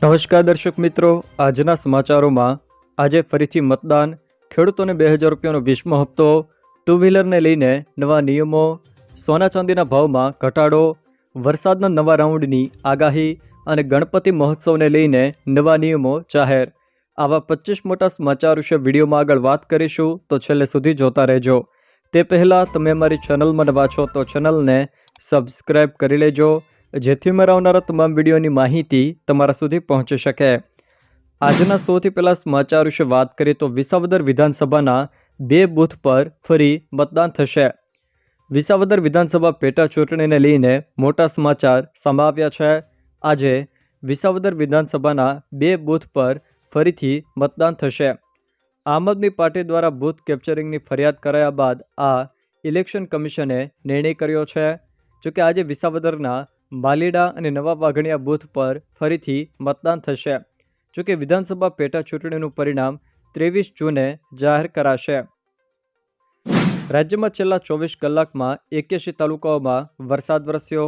નમસ્કાર દર્શક મિત્રો, આજના સમાચારોમાં આજે ફરીથી મતદાન, ખેડૂતોને 2000 રૂપિયાનો 20મો હપ્તો, ટુ વ્હીલરને લઈને નવા નિયમો, સોના ચાંદીના ભાવમાં ઘટાડો, વરસાદના નવા રાઉન્ડની આગાહી અને ગણપતિ મહોત્સવને લઈને નવા નિયમો જાહેર. આવા 25 મોટા સમાચાર વિશે વિડીયોમાં આગળ વાત કરીશું, તો છેલ્લે સુધી જોતા રહેજો. તે પહેલાં તમે અમારી ચેનલમાં નવા છો તો ચેનલને સબસ્ક્રાઈબ કરી લેજો, જેથી મારા આવનારા તમામ વિડીયોની માહિતી તમારા સુધી પહોંચી શકે. આજના સૌથી પહેલાં સમાચાર વિશે વાત કરીએ તો વિસાવદર વિધાનસભાના 2 બૂથ પર ફરી મતદાન થશે. વિસાવદર વિધાનસભા પેટા ચૂંટણીને લઈને મોટા સમાચાર સામે આવ્યા છે. આજે વિસાવદર વિધાનસભાના 2 બૂથ પર ફરીથી મતદાન થશે. આમ આદમી પાર્ટી દ્વારા બૂથ કેપ્ચરિંગની ફરિયાદ કરાયા બાદ આ ઇલેક્શન કમિશને નિર્ણય કર્યો છે. જોકે આજે વિસાવદરના માલીડા અને નવા વાઘણિયા બૂથ પર ફરીથી મતદાન થશે. જોકે વિધાનસભા પેટા ચૂંટણીનું પરિણામ 23 જૂને જાહેર કરાશે. રાજ્યમાં છેલ્લા 24 કલાકમાં 81 તાલુકાઓમાં વરસાદ વરસ્યો.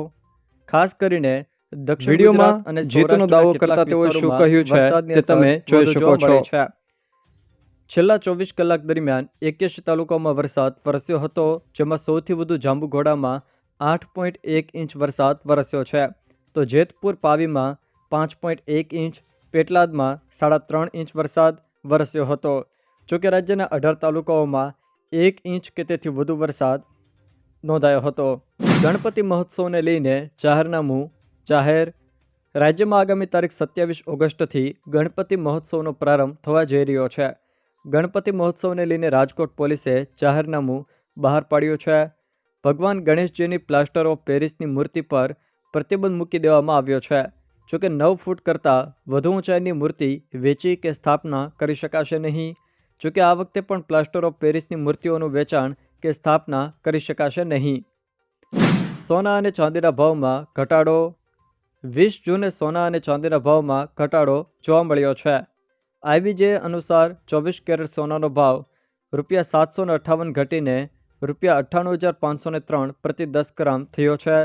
ખાસ કરીને દક્ષિણ ગુજરાત અને જીતનો દાવો કરતા તેઓએ શું કહ્યું છે તે તમે જોઈ શકો છો. છેલ્લા 24 કલાક દરમિયાન 81 તાલુકાઓમાં વરસાદ વરસ્યો હતો, જેમાં સૌથી વધુ જાંબુઘોડામાં 8.1 ઇંચ વરસાદ વરસ્યો છે, તો જેતપુર પાવીમાં 5.1 ઇંચ, પેટલાદમાં 3.5 ઇંચ વરસાદ વરસ્યો હતો. જોકે રાજ્યના 18 તાલુકાઓમાં 1 ઇંચ કે તેથી વધુ વરસાદ નોંધાયો હતો. ગણપતિ મહોત્સવને લઈને જાહેરનામું જાહેર. રાજ્યમાં આગામી તારીખ 27 ઓગસ્ટથી ગણપતિ મહોત્સવનો પ્રારંભ થવા જઈ રહ્યો છે. ગણપતિ મહોત્સવને લઈને રાજકોટ પોલીસે જાહેરનામું બહાર પાડ્યું છે. ભગવાન ગણેશજીની પ્લાસ્ટર ઓફ પેરિસની મૂર્તિ પર પ્રતિબંધ મૂકી દેવામાં આવ્યો છે. જોકે 9 ફૂટ કરતાં વધુ ઊંચાઈની મૂર્તિ વેચી કે સ્થાપના કરી શકાશે નહીં. જોકે આ વખતે પણ પ્લાસ્ટર ઓફ પેરિસની મૂર્તિઓનું વેચાણ કે સ્થાપના કરી શકાશે નહીં. સોના અને ચાંદીના ભાવમાં ઘટાડો. 20 જૂને સોના અને ચાંદીના ભાવમાં ઘટાડો જોવા મળ્યો છે. IBJ અનુસાર 24 કેરેટ સોનાનો ભાવ ₹758 ઘટીને ₹98,503 પ્રતિ 10 ગ્રામ થયો છે.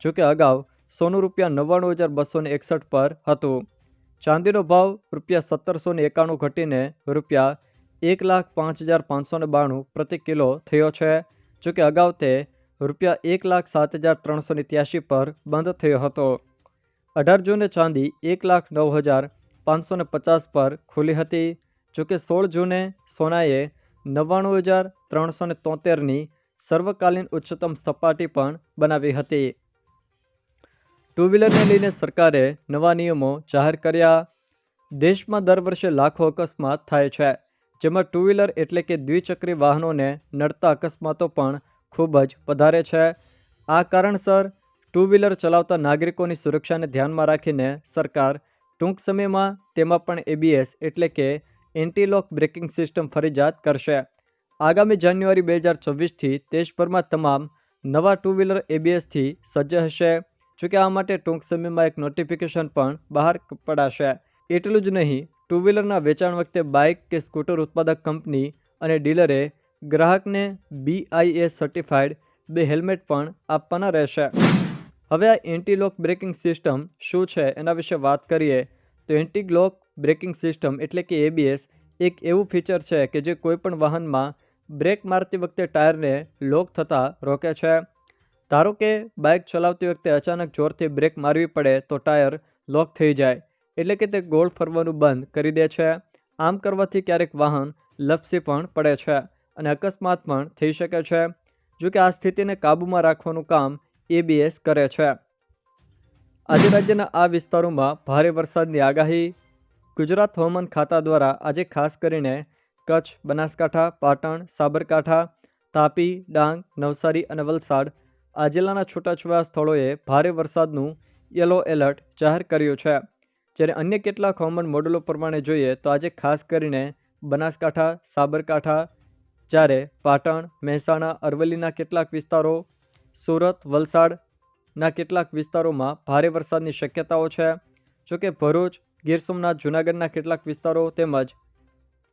જોકે અગાઉ સોનું ₹99,261 પર હતું. ચાંદીનો ભાવ ₹1,791 ઘટીને ₹1,05,592 પ્રતિ કિલો થયો છે. જોકે અગાઉ તે ₹1,07,383 પર બંધ થયો હતો. 18 જૂને ચાંદી 1,09,550 પર ખુલી હતી. જોકે 16 જૂને સોનાએ 99,373ની સર્વકાલીન ઉચ્ચતમ સપાટી પણ બનાવી હતી. ટુ વ્હીલરને લઈને સરકારે નવા નિયમો જાહેર કર્યા. દેશમાં દર વર્ષે લાખો અકસ્માત થાય છે, જેમાં ટુ વ્હીલર એટલે કે દ્વિચક્રી વાહનોને નડતા અકસ્માતો પણ ખૂબ જ વધારે છે. આ કારણસર ટુ વ્હીલર ચલાવતા નાગરિકોની સુરક્ષાને ધ્યાનમાં રાખીને સરકાર ટૂંક સમયમાં તેમાં પણ ABS એટલે કે એન્ટી લોક બ્રેકિંગ સિસ્ટમ ફરજિયાત કરશે. આગામી જાન્યુઆરી 2024થી દેશભરમાં તમામ નવા ટુ વ્હીલર ABSથી સજ્જ હશે. જોકે આ માટે ટૂંક સમયમાં એક નોટિફિકેશન પણ બહાર પડાશે. એટલું જ નહીં, ટુ વ્હીલરના વેચાણ વખતે બાઇક કે સ્કૂટર ઉત્પાદક કંપની અને ડીલરે ગ્રાહકને BIS સર્ટિફાઈડ 2 હેલ્મેટ પણ આપવાના રહેશે. હવે આ એન્ટી લોક બ્રેકિંગ સિસ્ટમ શું છે એના વિશે વાત કરીએ તો એન્ટી લોક બ્રેકિંગ સિસ્ટમ એટલે કે ABS એક એવું ફીચર છે કે જે કોઈપણ વાહનમાં બ્રેક મારતી વખતે ટાયરને લોક થતાં રોકે છે. ધારો કે બાઇક ચલાવતી વખતે અચાનક જોરથી બ્રેક મારવી પડે તો ટાયર લોક થઈ જાય, એટલે કે તે ગોળ ફરવાનું બંધ કરી દે છે. આમ કરવાથી ક્યારેક વાહન લપસી પણ પડે છે અને અકસ્માત પણ થઈ શકે છે. જો કે આ સ્થિતિને કાબૂમાં રાખવાનું કામ ABS કરે છે. આજે રાજ્યના આ વિસ્તારોમાં ભારે વરસાદની આગાહી. ગુજરાત હવામાન ખાતા દ્વારા આજે ખાસ કરીને કચ્છ, બનાસકાંઠા, પાટણ, સાબરકાંઠા, તાપી, ડાંગ, નવસારી અને વલસાડ આ જિલ્લાના છૂટાછવાયા સ્થળોએ ભારે વરસાદનું યલો એલર્ટ જાહેર કર્યું છે. જ્યારે અન્ય કેટલાક હવામાન મોડેલો પ્રમાણે જોઈએ તો આજે ખાસ કરીને બનાસકાંઠા, સાબરકાંઠા, જ્યારે પાટણ, મહેસાણા, અરવલ્લીના કેટલાક વિસ્તારો, સુરત, વલસાડના કેટલાક વિસ્તારોમાં ભારે વરસાદની શક્યતાઓ છે. જોકે ભરૂચ, ગીર સોમનાથ, જૂનાગઢના કેટલાક વિસ્તારો તેમજ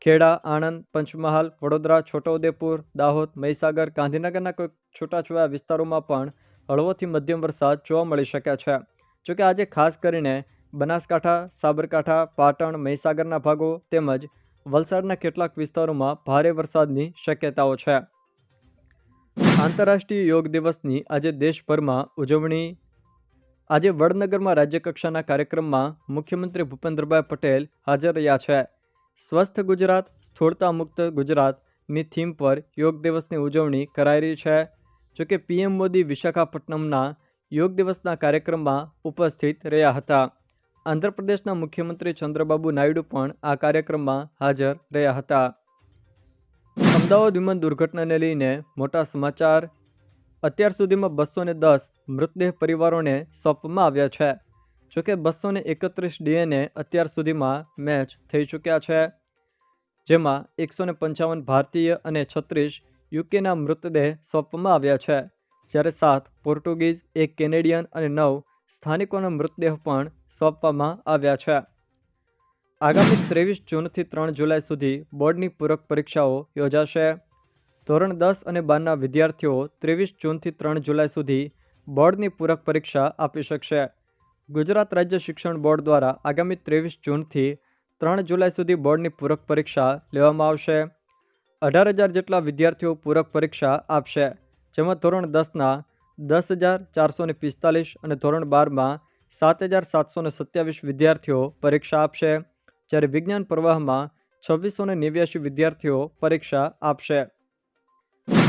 ખેડા, આણંદ, પંચમહાલ, વડોદરા, છોટાઉદેપુર, દાહોદ, મહીસાગર, ગાંધીનગરના કોઈ છૂટાછવાયા વિસ્તારોમાં પણ હળવોથી મધ્યમ વરસાદ જોવા મળી શકે છે. જોકે આજે ખાસ કરીને બનાસકાંઠા, સાબરકાંઠા, પાટણ, મહીસાગરના ભાગો તેમજ વલસાડના કેટલાક વિસ્તારોમાં ભારે વરસાદની શક્યતાઓ છે. આંતરરાષ્ટ્રીય યોગ દિવસની આજે દેશભરમાં ઉજવણી. આજે વડનગરમાં રાજ્યકક્ષાના કાર્યક્રમમાં મુખ્યમંત્રી ભૂપેન્દ્રભાઈ પટેલ હાજર રહ્યા છે. સ્વસ્થ ગુજરાત, સ્થૂળતા મુક્ત ગુજરાતની થીમ પર યોગ દિવસની ઉજવણી કરાઈ રહી છે. જોકે પીએમ મોદી વિશાખાપટ્ટનમના યોગ દિવસના કાર્યક્રમમાં ઉપસ્થિત રહ્યા હતા. આંધ્રપ્રદેશના મુખ્યમંત્રી ચંદ્રબાબુ નાયડુ પણ આ કાર્યક્રમમાં હાજર રહ્યા હતા. અમદાવાદ વિમાન દુર્ઘટનાને લઈને મોટા સમાચાર. અત્યાર સુધીમાં 210 મૃતદેહ પરિવારોને સોંપવામાં આવ્યા છે. જોકે 231 ડીએનએ અત્યાર સુધીમાં મેચ થઈ ચૂક્યા છે, જેમાં 155 ભારતીય અને 36 યુકેના મૃતદેહ સોંપવામાં આવ્યા છે, જ્યારે 7 પોર્ટુગીઝ, 1 કેનેડિયન અને 9 સ્થાનિકોના મૃતદેહ પણ સોંપવામાં આવ્યા છે. આગામી 23 જૂનથી 3 જુલાઈ સુધી બોર્ડની પૂરક પરીક્ષાઓ યોજાશે. ધોરણ 10 અને 12ના વિદ્યાર્થીઓ 23 જૂનથી 3 જુલાઈ સુધી બોર્ડની પૂરક પરીક્ષા આપી શકશે. ગુજરાત રાજ્ય શિક્ષણ બોર્ડ દ્વારા આગામી 23 જૂનથી 3 જુલાઈ સુધી બોર્ડની પૂરક પરીક્ષા લેવામાં આવશે. 18,000 જેટલા વિદ્યાર્થીઓ પૂરક પરીક્ષા આપશે, જેમાં ધોરણ 10ના 10,445 અને ધોરણ 12માં 7,727 વિદ્યાર્થીઓ પરીક્ષા આપશે, જ્યારે વિજ્ઞાન પ્રવાહમાં 2689 વિદ્યાર્થીઓ પરીક્ષા આપશે.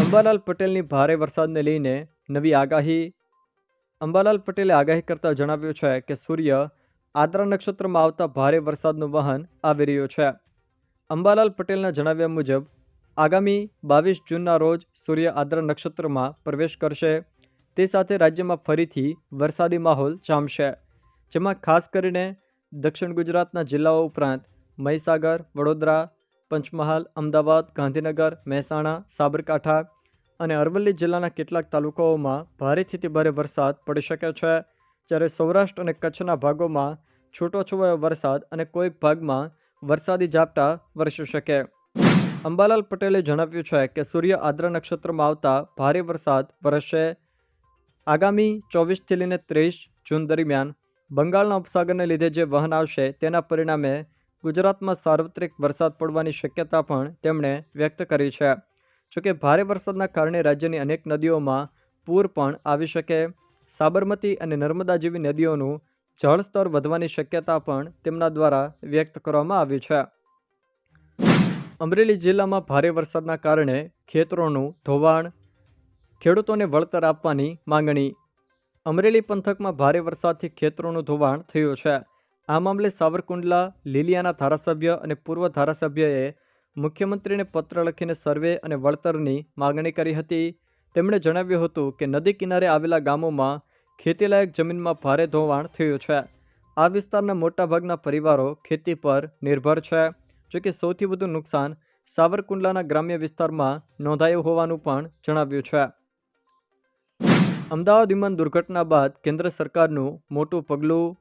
અંબાલાલ પટેલની ભારે વરસાદને લઈને નવી આગાહી. અંબાલાલ પટેલે આગાહી કરતા જણાવ્યું છે કે સૂર્ય આદ્રા નક્ષત્રમાં આવતા ભારે વરસાદનું વહન આવી રહ્યું છે. અંબાલાલ પટેલના જણાવ્યા મુજબ આગામી 22 જૂનના રોજ સૂર્ય આદ્રા નક્ષત્રમાં પ્રવેશ કરશે. તે સાથે રાજ્યમાં ફરીથી વરસાદી માહોલ જામશે, જેમાં ખાસ કરીને દક્ષિણ ગુજરાતના જિલ્લાઓ ઉપરાંત મહીસાગર, વડોદરા, પંચમહાલ, અમદાવાદ, ગાંધીનગર, મહેસાણા, સાબરકાંઠા અને અરવલ્લી જિલ્લાના કેટલાક તાલુકાઓમાં ભારેથી અતિ ભારે વરસાદ પડી શકે છે, જ્યારે સૌરાષ્ટ્ર અને કચ્છના ભાગોમાં છૂટોછવાયો વરસાદ અને કોઈક ભાગમાં વરસાદી ઝાપટા વરસી શકે. અંબાલાલ પટેલે જણાવ્યું છે કે સૂર્ય આદ્રા નક્ષત્રમાં આવતા ભારે વરસાદ વરસશે. આગામી 24થી લઈને 30 જૂન દરમિયાન બંગાળના ઉપસાગરને લીધે જે વહન આવશે તેના પરિણામે ગુજરાતમાં સાર્વત્રિક વરસાદ પડવાની શક્યતા પણ તેમણે વ્યક્ત કરી છે. જોકે ભારે વરસાદના કારણે રાજ્યની અનેક નદીઓમાં પૂર પણ આવી શકે. સાબરમતી અને નર્મદા જેવી નદીઓનું જળસ્તર વધવાની શક્યતા પણ તેમના દ્વારા વ્યક્ત કરવામાં આવી છે. અમરેલી જિલ્લામાં ભારે વરસાદના કારણે ખેતરોનું ધોવાણ. ખેડૂતોને વળતર આપવાની માંગણી. અમરેલી પંથકમાં ભારે વરસાદથી ખેતરોનું ધોવાણ થયું છે. આ મામલે સાવરકુંડલા લીલિયાના ધારાસભ્ય અને પૂર્વ ધારાસભ્યએ મુખ્યમંત્રીને પત્ર લખીને સર્વે અને વળતરની માગણી કરી હતી. તેમણે જણાવ્યું હતું કે નદી કિનારે આવેલા ગામોમાં ખેતીલાયક જમીનમાં ભારે ધોવાણ થયું છે. આ વિસ્તારના મોટાભાગના પરિવારો ખેતી પર નિર્ભર છે. જોકે સૌથી વધુ નુકસાન સાવરકુંડલાના ગ્રામ્ય વિસ્તારમાં નોંધાયું હોવાનું પણ જણાવ્યું છે. અમદાવાદ વિમાન દુર્ઘટના બાદ કેન્દ્ર સરકારનું મોટું પગલું.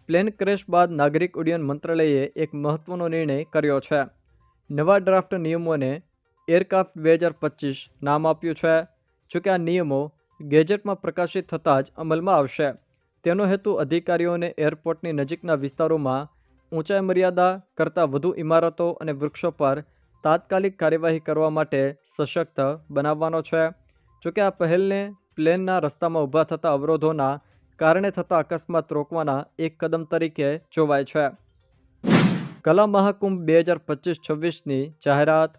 પ્લેન ક્રેશ બાદ નાગરિક ઉડ્ડયન મંત્રાલયે એક મહત્વનો નિર્ણય કર્યો છે. નવા ડ્રાફ્ટ નિયમોને એરક્રાફ્ટ 2025 નામ આપ્યું છે. જોકે આ નિયમો ગેજેટમાં પ્રકાશિત થતાં જ અમલમાં આવશે. તેનો હેતુ અધિકારીઓને એરપોર્ટની નજીકના વિસ્તારોમાં ઊંચાઈ મર્યાદા કરતાં વધુ ઇમારતો અને વૃક્ષો પર તાત્કાલિક કાર્યવાહી કરવા માટે સશક્ત બનાવવાનો છે. જોકે આ પહેલને પ્લેનના રસ્તામાં ઊભા થતા અવરોધોના કારણે થતા અકસ્માત રોકવાના એક કદમ તરીકે જોવાય છે. કલા મહાકુંભ 2025-26ની જાહેરાત.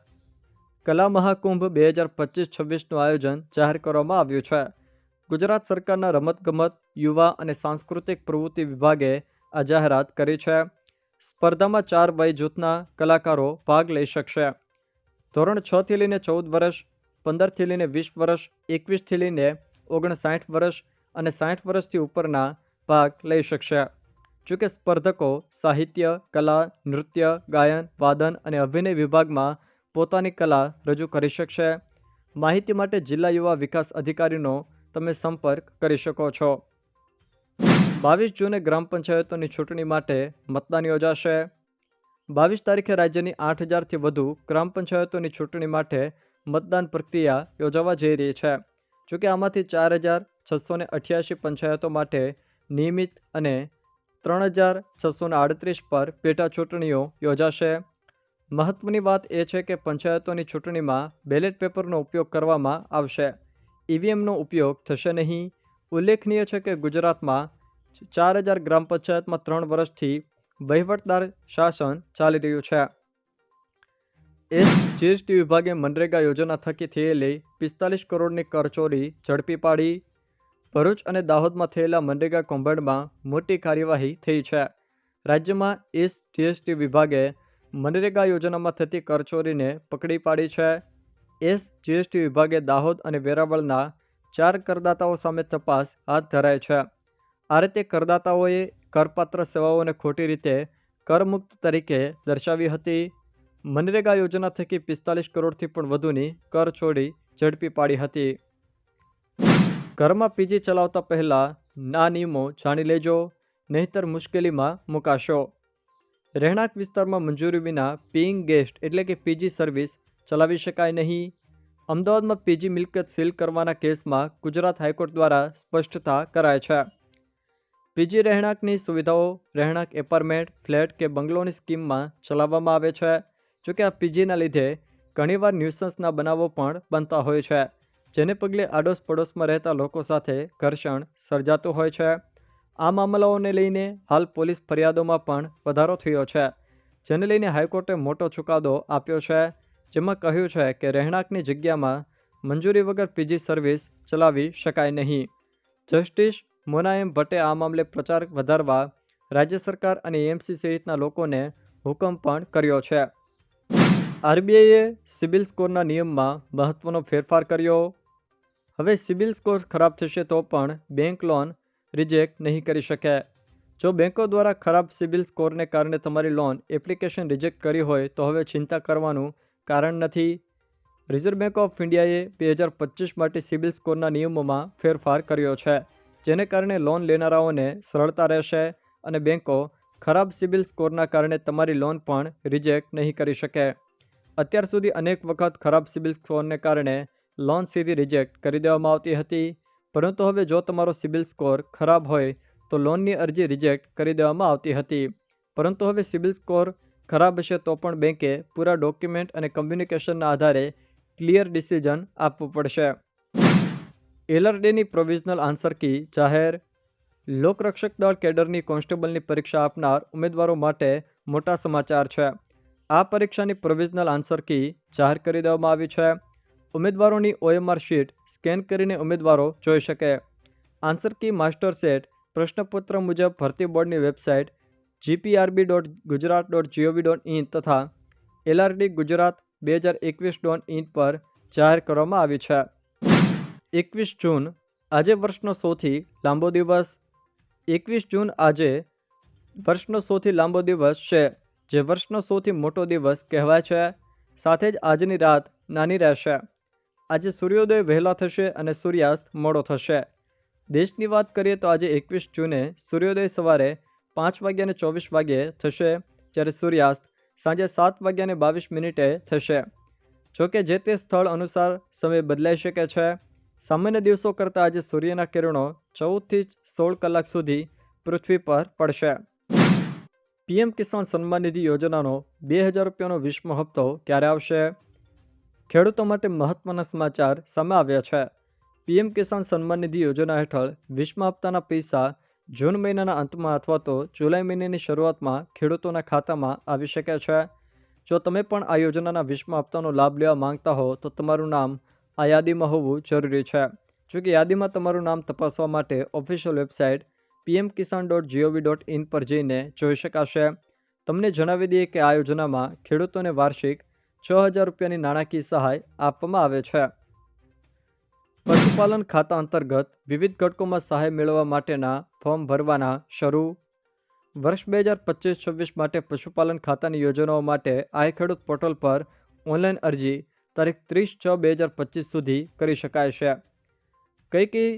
કલા મહાકુંભ 2025-26નું આયોજન જાહેર કરવામાં આવ્યું છે. ગુજરાત સરકારના રમતગમત, યુવા અને સાંસ્કૃતિક પ્રવૃત્તિ વિભાગે આ જાહેરાત કરી છે. સ્પર્ધામાં 4 વય જૂથના કલાકારો ભાગ લઈ શકશે. ધોરણ 6થી લઈને 14 વર્ષ, 15થી લઈને 20 વર્ષ, 21થી લઈને 59 વર્ષ અને 60 વર્ષથી ઉપરના ભાગ લઈ શકશે. જોકે સ્પર્ધકો સાહિત્ય, કલા, નૃત્ય, ગાયન, વાદન અને અભિનય વિભાગમાં પોતાની કલા રજૂ કરી શકશે. માહિતી માટે જિલ્લા યુવા વિકાસ અધિકારીનો તમે સંપર્ક કરી શકો છો. 22 જૂને ગ્રામ પંચાયતોની ચૂંટણી માટે મતદાન યોજાશે. 22 તારીખે રાજ્યની 8,000થી વધુ ગ્રામ પંચાયતોની ચૂંટણી માટે મતદાન પ્રક્રિયા યોજાવા જઈ રહી છે. જોકે આમાંથી 4,688 પંચાયતો માટે નિયમિત અને 3638 પર પેટા ચૂંટણીઓ યોજાશે. મહત્વની વાત એ છે કે પંચાયતોની ચૂંટણીમાં બેલેટ પેપરનો ઉપયોગ કરવામાં આવશે. ઈવીએમનો ઉપયોગ થશે નહીં. ઉલ્લેખનીય છે કે ગુજરાતમાં 4000 ગ્રામ પંચાયતમાં 3 વર્ષથી વહીવટદાર શાસન ચાલી રહ્યું છે. જીએસટી વિભાગે મનરેગા યોજના થકી થયેલી 45 કરોડની કરચોરી ઝડપી પાડી. ભરૂચ અને દાહોદમાં થયેલા મનરેગા કૌભાંડમાં મોટી કાર્યવાહી થઈ છે. રાજ્યમાં જીએસટી વિભાગે મનરેગા યોજનામાં થતી કરચોરીને પકડી પાડી છે. જીએસટી વિભાગે દાહોદ અને વેરાવળના 4 કરદાતાઓ સામે તપાસ હાથ ધરાઈ છે. આ રીતે કરદાતાઓએ કરપાત્ર સેવાઓને ખોટી રીતે કરમુક્ત તરીકે દર્શાવી હતી. મનરેગા યોજના થકી 45 કરોડથી પણ વધુની કરચોરી ઝડપી પાડી હતી. ઘરમાં પીજી ચલાવતા પહેલાં ના નિયમો જાણી લેજો, નહીંતર મુશ્કેલીમાં મુકાશો. રહેણાંક વિસ્તારમાં મંજૂરી વિના પેઇંગ ગેસ્ટ એટલે કે પીજી સર્વિસ ચલાવી શકાય નહીં. અમદાવાદમાં પીજી મિલકત સીલ કરવાના કેસમાં ગુજરાત હાઈકોર્ટ દ્વારા સ્પષ્ટતા કરાય છે. પીજી રહેણાંકની સુવિધાઓ રહેણાંક એપાર્ટમેન્ટ, ફ્લેટ કે બંગલોની સ્કીમમાં ચલાવવામાં આવે છે. જોકે આ પીજીના લીધે ઘણીવાર ન્યુસન્સના બનાવો પણ બનતા હોય છે, જેને પગલે આડોશ પડોશમાં રહેતા લોકો સાથે ઘર્ષણ સર્જાતું હોય છે. આ મામલાઓને લઈને હાલ પોલીસ ફરિયાદોમાં પણ વધારો થયો છે, જેને લઈને હાઈકોર્ટે મોટો ચુકાદો આપ્યો છે, જેમાં કહ્યું છે કે રહેણાંકની જગ્યામાં મંજૂરી વગર પીજી સર્વિસ ચલાવી શકાય નહીં. જસ્ટિસ મોનાએમ ભટ્ટે આ મામલે પ્રચાર વધારવા રાજ્ય સરકાર અને એએમસી સહિતના લોકોને હુકમ પણ કર્યો છે. આરબીઆઈએ સિબિલ સ્કોરના નિયમમાં મહત્વનો ફેરફાર કર્યો. હવે સિબિલ સ્કોર ખરાબ થશે તો પણ બેંક લોન રિજેક્ટ નહીં કરી શકે. જો બેંકો દ્વારા ખરાબ સિબિલ સ્કોરને કારણે તમારી લોન એપ્લિકેશન રિજેક્ટ કરી હોય તો હવે ચિંતા કરવાનું કારણ નથી. રિઝર્વ બેંક ઓફ ઇન્ડિયાએ 2025 માટે સિબિલ સ્કોરના નિયમોમાં ફેરફાર કર્યો છે, જેને કારણે લોન લેનારાઓને સરળતા રહેશે અને બેંકો ખરાબ સિબિલ સ્કોરના કારણે તમારી લોન પણ રિજેક્ટ નહીં કરી શકે. અત્યાર સુધી અનેક વખત ખરાબ સિબિલ સ્કોરને કારણે લોન સીધી રિજેક્ટ કરી દેવામાં આવતી હતી, પરંતુ હવે જો તમારો સિબિલ સ્કોર ખરાબ હોય તો લોનની અરજી રિજેક્ટ કરી દેવામાં આવતી હતી. પરંતુ હવે સિબિલ સ્કોર ખરાબ હશે તો પણ બેંકે પૂરા ડોક્યુમેન્ટ અને કમ્યુનિકેશનના આધારે ક્લિયર ડિસિઝન આપવું પડશે. એલઆરડીની પ્રોવિઝનલ આન્સર કી જાહેર. લોકરક્ષક દળ કેડરની કોન્સ્ટેબલની પરીક્ષા આપનાર ઉમેદવારો માટે મોટા સમાચાર છે. આ પરીક્ષાની પ્રોવિઝનલ આન્સર કી જાહેર કરી દેવામાં આવી છે. ઉમેદવારોની OMR શીટ સ્કેન કરીને ઉમેદવારો જોઈ શકે. આન્સર કી માસ્ટર સેટ પ્રશ્નપત્ર મુજબ ભરતી બોર્ડની વેબસાઇટ gprb.gujarat.gov.in તથા LRD-Gujarat2021.in પર જાહેર કરવામાં આવી છે. 21 જૂન આજે વર્ષનો સૌથી લાંબો દિવસ. 21 જૂન આજે વર્ષનો સૌથી લાંબો દિવસ છે, જે વર્ષનો સૌથી મોટો દિવસ કહેવાય છે. સાથે જ આજની રાત નાની રહેશે. આજે સૂર્યોદય વહેલા થશે અને સૂર્યાસ્ત મોડો થશે. દેશની વાત કરીએ તો આજે 21 જૂને સૂર્યોદય સવારે 5:24 થશે, જ્યારે સૂર્યાસ્ત સાંજે 7:22 થશે. જોકે જે તે સ્થળ અનુસાર સમય બદલાઈ શકે છે. સામાન્ય દિવસો કરતાં આજે સૂર્યના કિરણો 14 થી 16 કલાક સુધી પૃથ્વી પર પડશે. પીએમ કિસાન સન્માન નિધિ યોજનાનો 2000 રૂપિયાનો 20મો હપ્તો ક્યારે આવશે? ખેડૂતો માટે મહત્વના સમાચાર સામે આવ્યા છે. પીએમ કિસાન સન્માન નિધિ યોજના હેઠળ 20મા હપ્તાના પૈસા જૂન મહિનાના અંતમાં અથવા તો જુલાઈ મહિનાની શરૂઆતમાં ખેડૂતોના ખાતામાં આવી શકે છે. જો તમે પણ આ યોજનાના 20મા હપ્તાનો લાભ લેવા માંગતા હો તો તમારું નામ આ યાદીમાં હોવું જરૂરી છે. જોકે યાદીમાં તમારું નામ તપાસવા માટે ઓફિશિયલ વેબસાઇટ pmkisan.gov.in પર જઈને જોઈ શકાશે. તમને જણાવી દઈએ કે આ યોજનામાં ખેડૂતોને વાર્ષિક 6000 રૂપિયાની નાણાકીય સહાય આપવામાં આવે છે. પશુપાલન ખાતા અંતર્ગત વિવિધ ઘટકોમાં સહાય મેળવવા માટેના ફોર્મ ભરવાના શરૂ. વર્ષ 2025-26 માટે પશુપાલન ખાતાની યોજનાઓ માટે આઈ ખેડૂત પોર્ટલ પર ઓનલાઈન અરજી તારીખ 30/6/2025 સુધી કરી શકાય છે. કઈ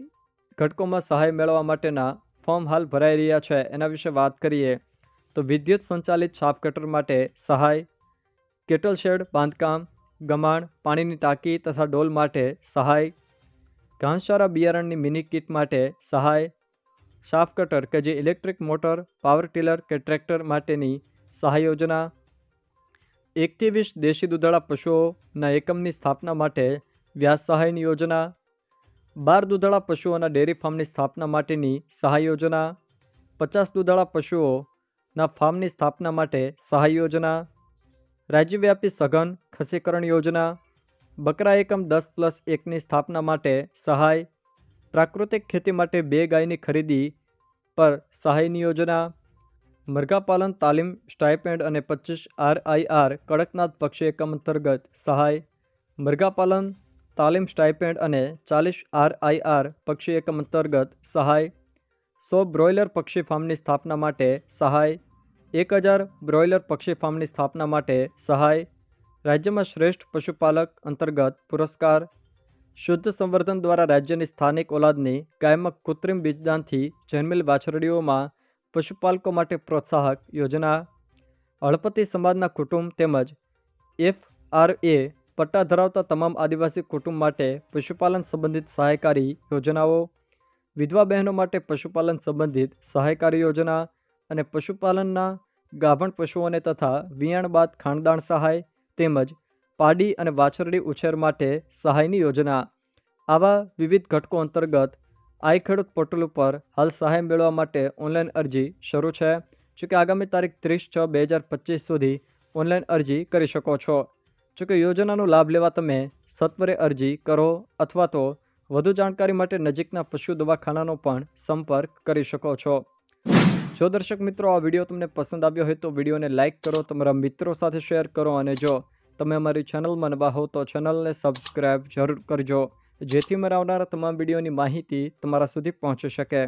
ઘટકોમાં સહાય મેળવવા માટેના ફોર્મ હાલ ભરાઈ રહ્યા છે એના વિશે વાત કરીએ તો વિદ્યુત સંચાલિત છાપ કટર માટે સહાય, કેટલ શેડ બાંધકામ, ગમાણ, પાણીની ટાંકી તથા ડોલ માટે સહાય, ઘાસચારા બિયારણની મિની કિટ માટે સહાય, શાફ્ટ કટર કે જે ઇલેક્ટ્રિક મોટર, પાવર ટીલર કે ટ્રેક્ટર માટેની સહાય યોજના, 1 થી 20 દેશી દૂધાળા પશુઓના એકમની સ્થાપના માટે વ્યાજ સહાયની યોજના, 12 દૂધાળા પશુઓના ડેરી ફાર્મની સ્થાપના માટેની સહાય યોજના, 50 દૂધાળા પશુઓના ફાર્મની સ્થાપના માટે સહાય યોજના, રાજ્યવ્યાપી સઘન ખસીકરણ યોજના, બકરા એકમ 10+1ની સ્થાપના માટે સહાય, પ્રાકૃતિક ખેતી માટે 2 ગાયની ખરીદી પર સહાયની યોજના, મરઘાપાલન તાલીમ સ્ટાઇપેન્ડ અને 25 RIR કડકનાથ પક્ષી એકમ અંતર્ગત સહાય, મરઘાપાલન તાલીમ સ્ટાઇપેન્ડ અને 40 RIR પક્ષી એકમ અંતર્ગત સહાય, 100 બ્રોઇલર પક્ષી ફાર્મની સ્થાપના માટે સહાય, 1000 બ્રોઇલર પક્ષી ફાર્મની સ્થાપના માટે સહાય, રાજ્યમાં શ્રેષ્ઠ પશુપાલક અંતર્ગત પુરસ્કાર, શુદ્ધ સંવર્ધન દ્વારા રાજ્યની સ્થાનિક ઓલાદની કાયમક કૃત્રિમ બીજદાનથી જન્મેલ વાછરડીઓમાં પશુપાલકો માટે પ્રોત્સાહક યોજના, હળપતિ સમાજના કુટુંબ તેમજ FRA પટ્ટા ધરાવતા તમામ આદિવાસી કુટુંબ માટે પશુપાલન સંબંધિત સહાયકારી યોજનાઓ, વિધવા બહેનો માટે પશુપાલન સંબંધિત સહાયકારી યોજના અને પશુપાલનના ગાભણ પશુઓને તથા વિયાણ બાદ ખાનદાન સહાય તેમજ પાડી અને વાછરડી ઉછેર માટે સહાયની યોજના. આવા વિવિધ ઘટકો અંતર્ગત આઈ ખેડૂત પોર્ટલ ઉપર હાલ સહાય મેળવવા માટે ઓનલાઈન અરજી શરૂ છે. જોકે આગામી તારીખ 30/6/2025 સુધી ઓનલાઈન અરજી કરી શકો છો. જોકે યોજનાનો લાભ લેવા તમે સત્વરે અરજી કરો અથવા તો વધુ જાણકારી માટે નજીકના પશુ દવાખાનાનો પણ સંપર્ક કરી શકો છો. જો દર્શક મિત્રો આ વિડીયો તમને પસંદ આવ્યો હોય તો વિડીયોને લાઇક કરો, તમારા મિત્રો સાથે શેર કરો અને જો તમે અમારી ચેનલમાં નવા હો તો ચેનલને સબસ્ક્રાઈબ જરૂર કરજો જેથી મારા આવનારા તમામ વિડીયોની માહિતી તમારા સુધી પહોંચી શકે.